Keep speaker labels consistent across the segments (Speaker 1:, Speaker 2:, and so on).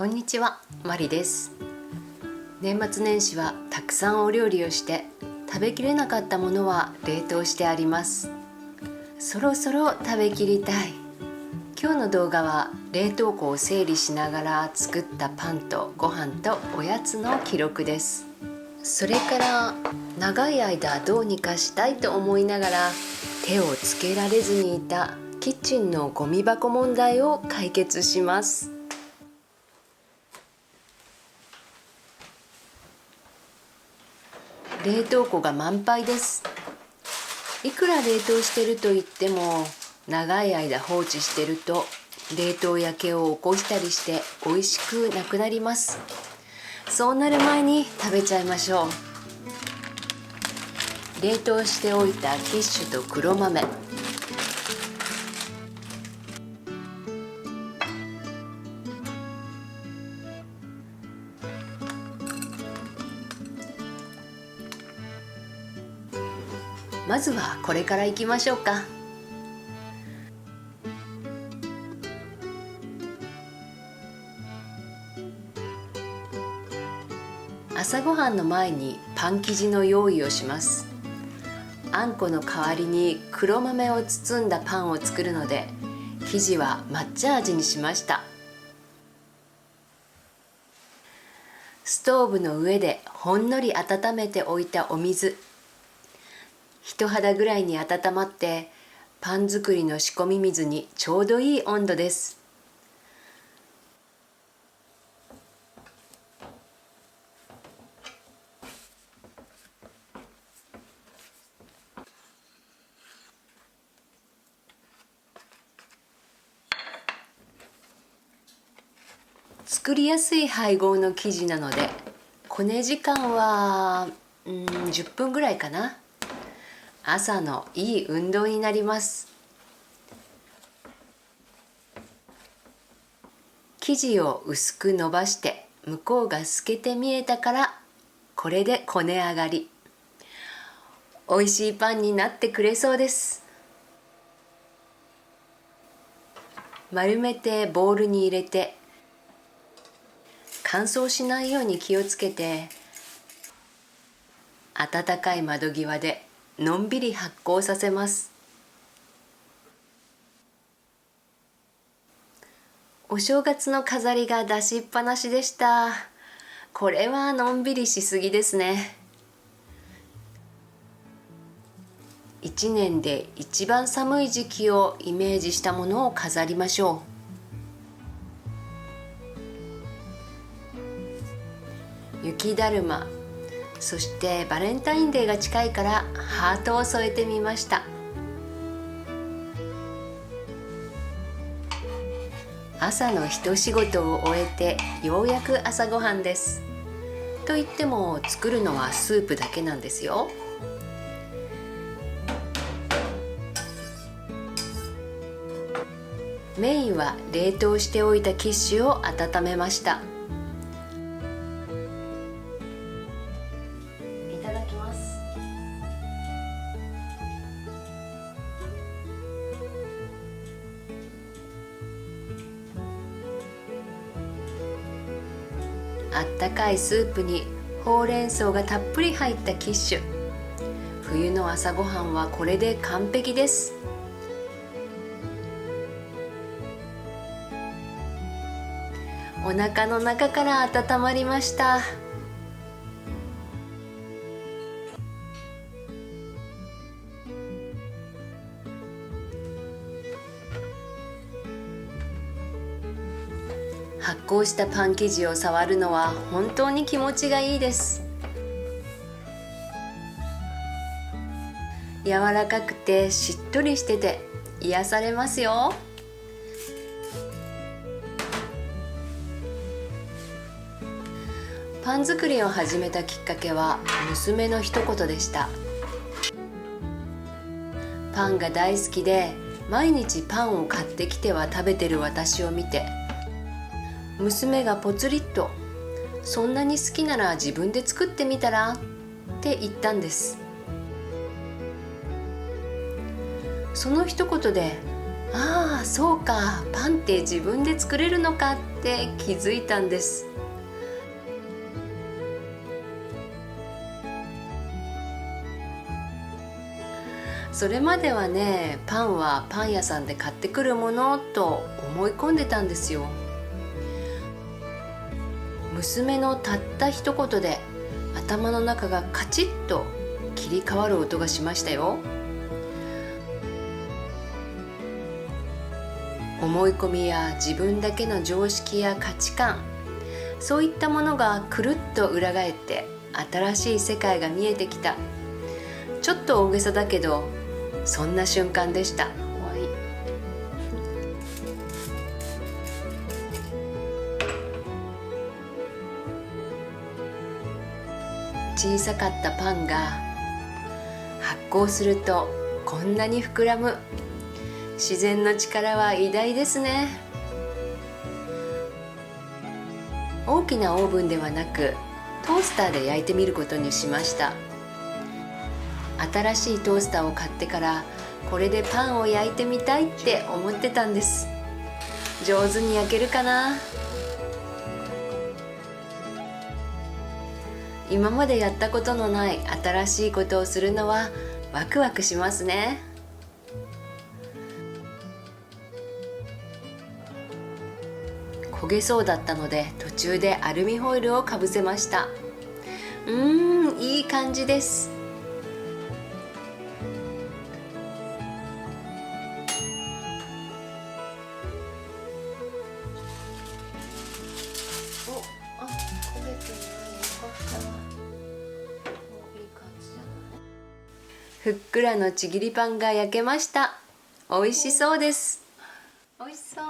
Speaker 1: こんにちは、マリです。年末年始はたくさんお料理をして食べきれなかったものは冷凍してあります。そろそろ食べきりたい。今日の動画は冷凍庫を整理しながら作ったパンとご飯とおやつの記録です。それから長い間どうにかしたいと思いながら手をつけられずにいたキッチンのゴミ箱問題を解決します。冷凍庫が満杯です。いくら冷凍してると言っても長い間放置してると冷凍焼けを起こしたりして美味しくなくなります。そうなる前に食べちゃいましょう。冷凍しておいたキッシュと黒豆、まずはこれからいきましょうか。朝ごはんの前にパン生地の用意をします。あんこの代わりに黒豆を包んだパンを作るので、生地は抹茶味にしました。ストーブの上でほんのり温めておいたお水、人肌ぐらいに温まってパン作りの仕込み水にちょうどいい温度です。作りやすい配合の生地なのでこね時間は10分ぐらいかな。朝のいい運動になります。生地を薄く伸ばして向こうが透けて見えたからこれでこね上がり。美味しいパンになってくれそうです。丸めてボウルに入れて乾燥しないように気をつけて暖かい窓際でのんびり発酵させます。お正月の飾りが出しっぱなしでした。これはのんびりしすぎですね。一年で一番寒い時期をイメージしたものを飾りましょう。雪だるま、そしてバレンタインデーが近いからハートを添えてみました。朝の一仕事を終えてようやく朝ごはんです。と言っても作るのはスープだけなんですよ。メインは冷凍しておいたキッシュを温めました。いただきます。あったかいスープにほうれん草がたっぷり入ったキッシュ。冬の朝ごはんはこれで完璧です。お腹の中から温まりました。発酵したパン生地を触るのは本当に気持ちがいいです。柔らかくてしっとりしてて癒されますよ。パン作りを始めたきっかけは娘の一言でした。パンが大好きで毎日パンを買ってきては食べてる私を見て、娘がぽつりっと「そんなに好きなら自分で作ってみたら?」って言ったんです。その一言でああ、そうか、パンって自分で作れるのかって気づいたんです。それまではね、パンはパン屋さんで買ってくるものと思い込んでたんですよ。娘のたった一言で頭の中がカチッと切り替わる音がしましたよ。思い込みや自分だけの常識や価値観、そういったものがくるっと裏返って新しい世界が見えてきた。ちょっと大げさだけど、そんな瞬間でした。小さかったパンが発酵するとこんなに膨らむ。自然の力は偉大ですね。大きなオーブンではなくトースターで焼いてみることにしました。新しいトースターを買ってからこれでパンを焼いてみたいって思ってたんです。上手に焼けるかな。今までやったことのない新しいことをするのはワクワクしますね。焦げそうだったので途中でアルミホイルをかぶせました。いい感じです。ふっくらのちぎりパンが焼けました。美味しそうです。美味しそう。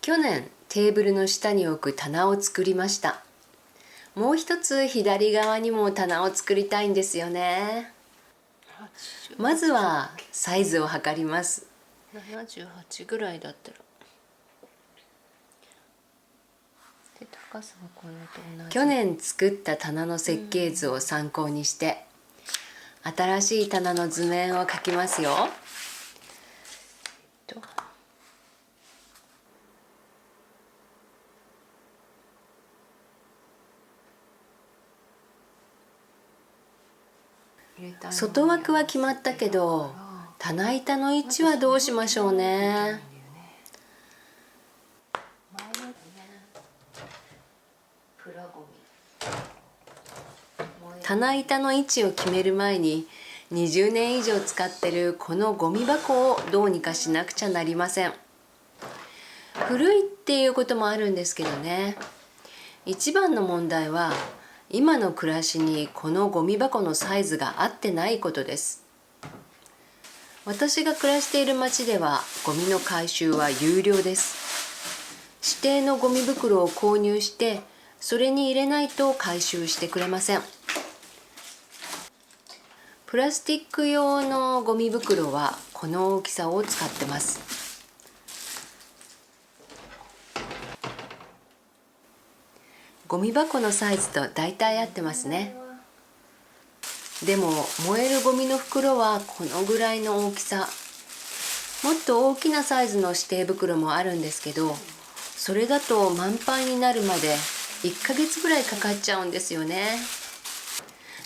Speaker 1: 去年テーブルの下に置く棚を作りました。もう一つ左側にも棚を作りたいんですよね。まずはサイズを測ります。
Speaker 2: 78ぐらいだったらで、高さはこれと同じ。
Speaker 1: 去年作った棚の設計図を参考にして、新しい棚の図面を描きますよ。外枠は決まったけど、棚板の位置はどうしましょうね。棚板の位置を決める前に20年以上使ってるこのゴミ箱をどうにかしなくちゃなりません。古いっていうこともあるんですけどね。一番の問題は今の暮らしにこのゴミ箱のサイズが合ってないことです。私が暮らしている町ではゴミの回収は有料です。指定のゴミ袋を購入してそれに入れないと回収してくれません。プラスチック用のゴミ袋はこの大きさを使ってます。ゴミ箱のサイズと大体合ってますね。でも燃えるゴミの袋はこのぐらいの大きさ。もっと大きなサイズの指定袋もあるんですけど、それだと満杯になるまで1ヶ月ぐらいかかっちゃうんですよね。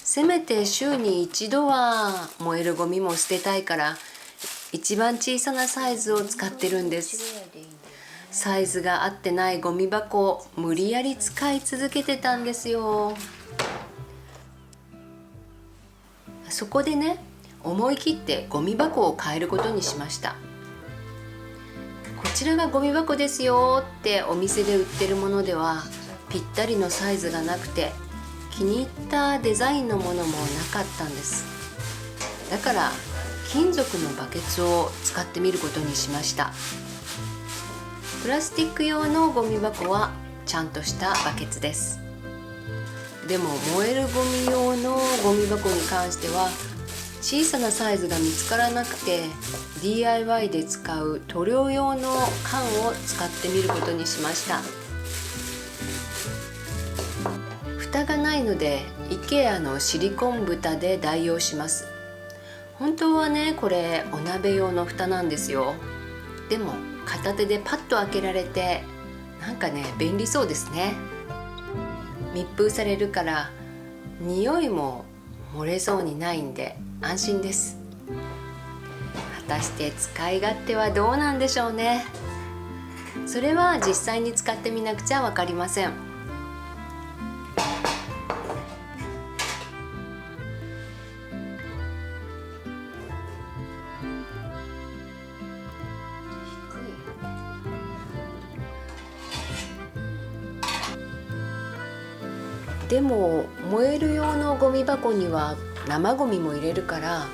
Speaker 1: せめて週に一度は燃えるゴミも捨てたいから一番小さなサイズを使ってるんです。サイズが合ってないゴミ箱を無理やり使い続けてたんですよ。そこでね、思い切ってゴミ箱を変えることにしました。こちらがゴミ箱ですよってお店で売ってるものではぴったりのサイズがなくて、気に入ったデザインのものもなかったんです。だから金属のバケツを使ってみることにしました。プラスチック用のゴミ箱はちゃんとしたバケツです。でも燃えるゴミ用のゴミ箱に関しては小さなサイズが見つからなくて DIY で使う塗料用の缶を使ってみることにしました。蓋がないので IKEA のシリコン蓋で代用します。本当はねこれお鍋用の蓋なんですよ。でも片手でパッと開けられてなんかね便利そうですね。密封されるから匂いも漏れそうにないんで安心です。果たして使い勝手はどうなんでしょうね。それは実際に使ってみなくちゃ分かりません。でも燃える用のゴミ箱には生ゴミも入れるから、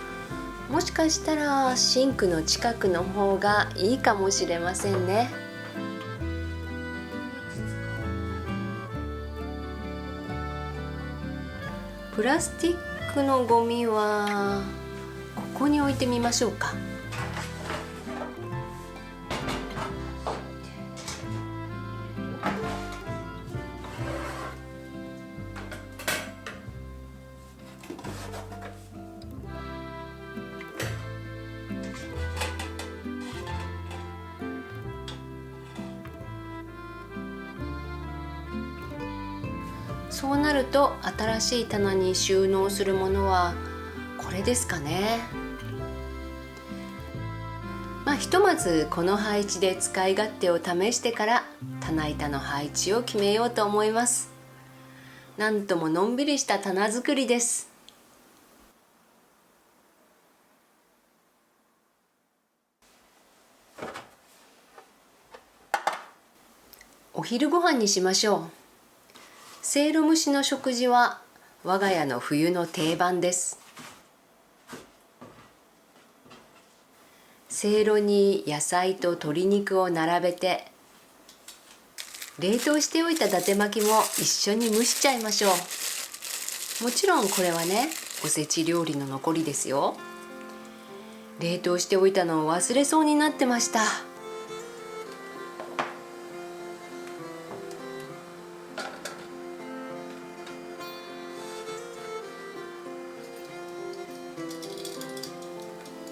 Speaker 1: もしかしたらシンクの近くの方がいいかもしれませんね。プラスチックのゴミはここに置いてみましょうか。そうなると新しい棚に収納するものはこれですかね。ひとまずこの配置で使い勝手を試してから棚板の配置を決めようと思います。なんとものんびりした棚作りです。お昼ご飯にしましょう。せいろ蒸しの食事は我が家の冬の定番です。せいろに野菜と鶏肉を並べて、冷凍しておいた伊達巻きも一緒に蒸しちゃいましょう。もちろんこれはねおせち料理の残りですよ。冷凍しておいたのを忘れそうになってました。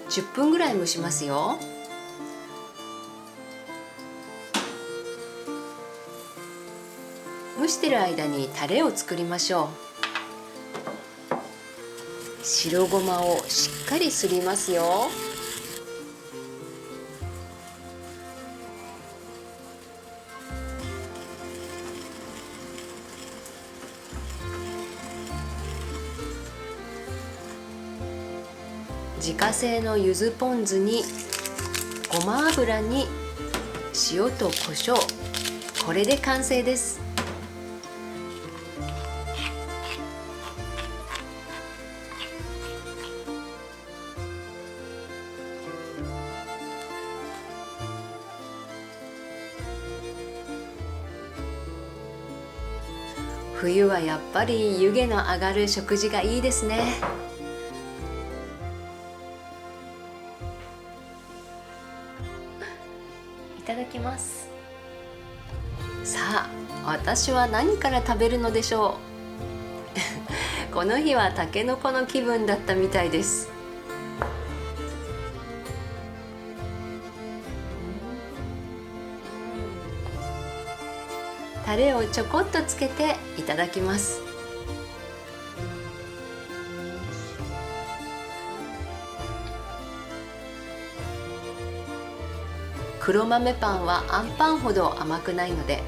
Speaker 1: 10分ぐらい蒸しますよ。蒸してる間にタレを作りましょう。白ごまをしっかりすりますよ。自家製の柚子ポン酢にごま油に塩と胡椒、これで完成です。冬はやっぱり湯気の上がる食事がいいですね。いただきます。さあ、私は何から食べるのでしょう。この日はたけのこの気分だったみたいです。タレをちょこっとつけていただきます。黒豆パンはあんパンほど甘くないので、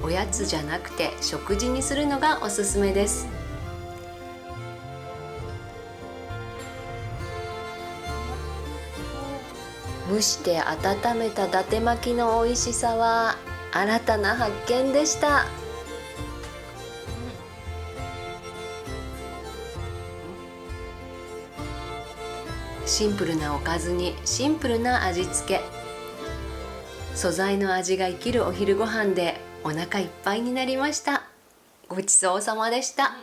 Speaker 1: おやつじゃなくて食事にするのがおすすめです。蒸して温めた伊達巻きの美味しさは新たな発見でした。シンプルなおかずにシンプルな味付け、素材の味が生きるお昼ご飯でお腹いっぱいになりました。ごちそうさまでした。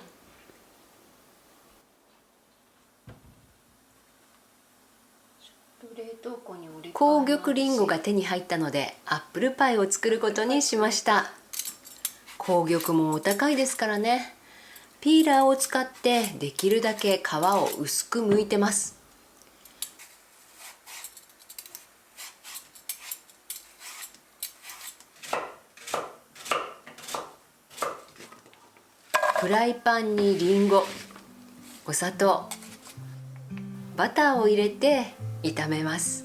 Speaker 1: 紅玉りんごが手に入ったのでアップルパイを作ることにしました。紅玉もお高いですからね。ピーラーを使ってできるだけ皮を薄く剥いてます。フライパンにりんご、お砂糖、バターを入れて炒めます。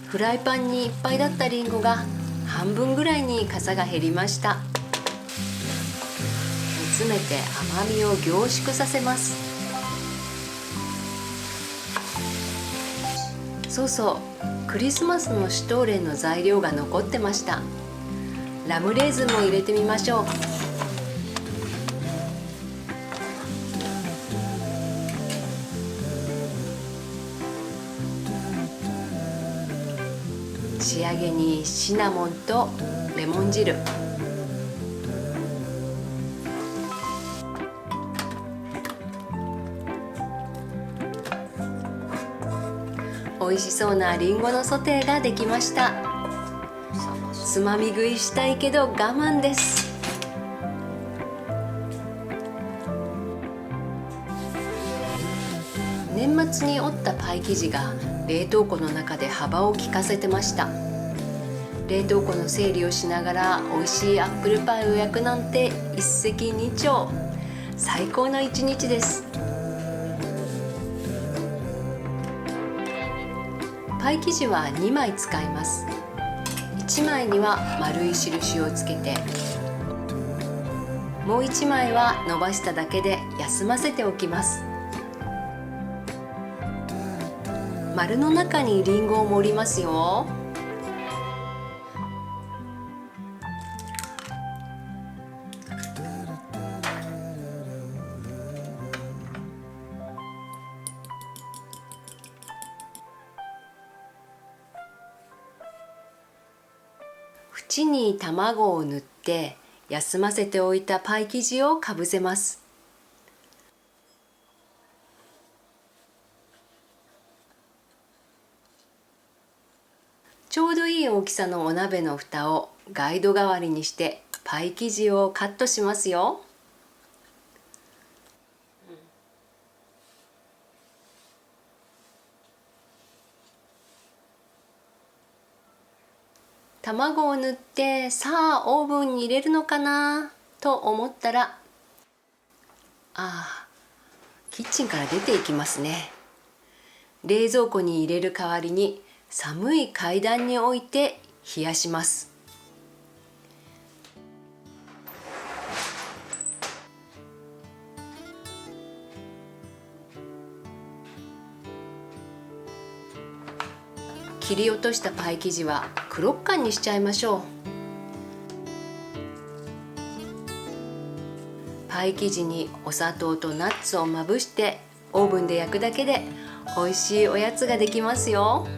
Speaker 1: フライパンにいっぱいだったりんごが半分ぐらいにかさが減りました。煮詰めて甘みを凝縮させます。そうそう、クリスマスのシュトーレンの材料が残ってました。ラムレーズンも入れてみましょう。仕上げにシナモンとレモン汁、美味しそうなリンゴのソテーができました。つまみ食いしたいけど我慢です。年末に折ったパイ生地が冷凍庫の中で幅を利かせてました。冷凍庫の整理をしながら美味しいアップルパイを焼くなんて一石二鳥、最高の一日です。パイ生地は2枚使います。1枚には丸い印をつけて、もう1枚は伸ばしただけで休ませておきます。丸の中にリンゴを盛りますよ。縁に卵を塗って休ませておいたパイ生地をかぶせます。ちょうどいい大きさのお鍋の蓋をガイド代わりにしてパイ生地をカットしますよ。卵を塗ってさあオーブンに入れるのかなと思ったら、キッチンから出ていきますね。冷蔵庫に入れる代わりに寒い階段に置いて冷やします。切り落としたパイ生地はクロッカンにしちゃいましょう。パイ生地にお砂糖とナッツをまぶしてオーブンで焼くだけで美味しいおやつができますよ。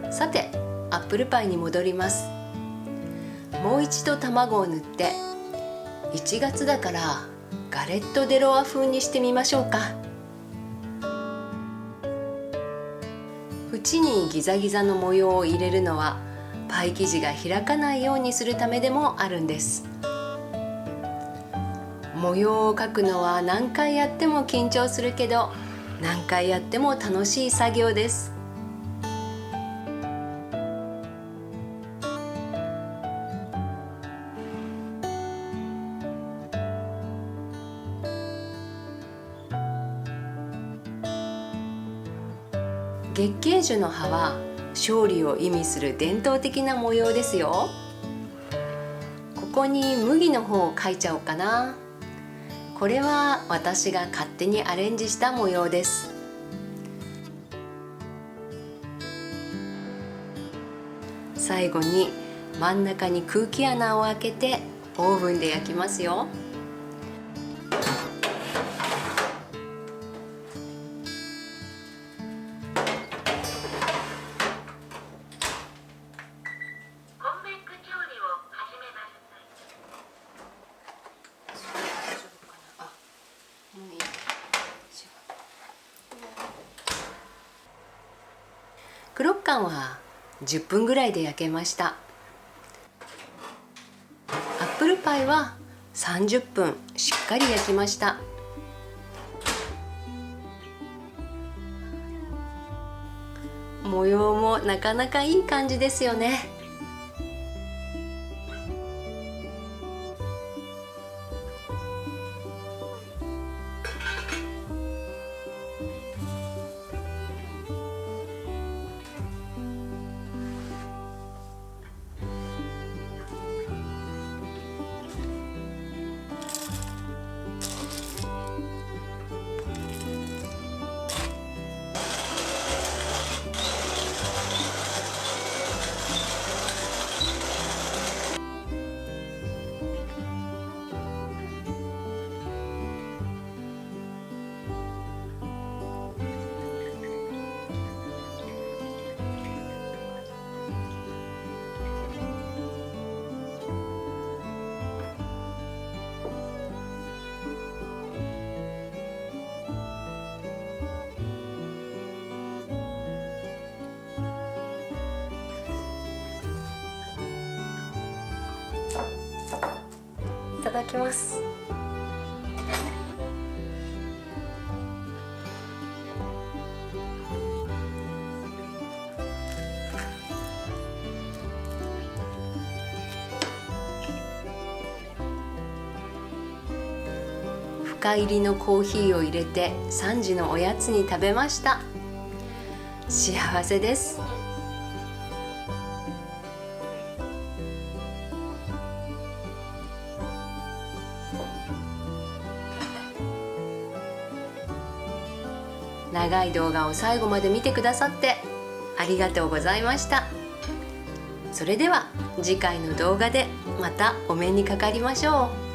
Speaker 1: さて、アップルパイに戻ります。もう一度卵を塗って、1月だからガレット・デ・ロワ風にしてみましょうか。縁にギザギザの模様を入れるのはパイ生地が開かないようにするためでもあるんです。模様を描くのは何回やっても緊張するけど、何回やっても楽しい作業です。月桂樹の葉は勝利を意味する伝統的な模様ですよ。ここに麦の方を描いちゃおうかな。これは私が勝手にアレンジした模様です。最後に真ん中に空気穴を開けてオーブンで焼きますよ。もういい。クロッカンは10分ぐらいで焼けました。アップルパイは30分しっかり焼きました。模様もなかなかいい感じですよね。いただきます。深入りのコーヒーを入れて3時のおやつに食べました。幸せです。長い動画を最後まで見てくださってありがとうございました。それでは次回の動画でまたお目にかかりましょう。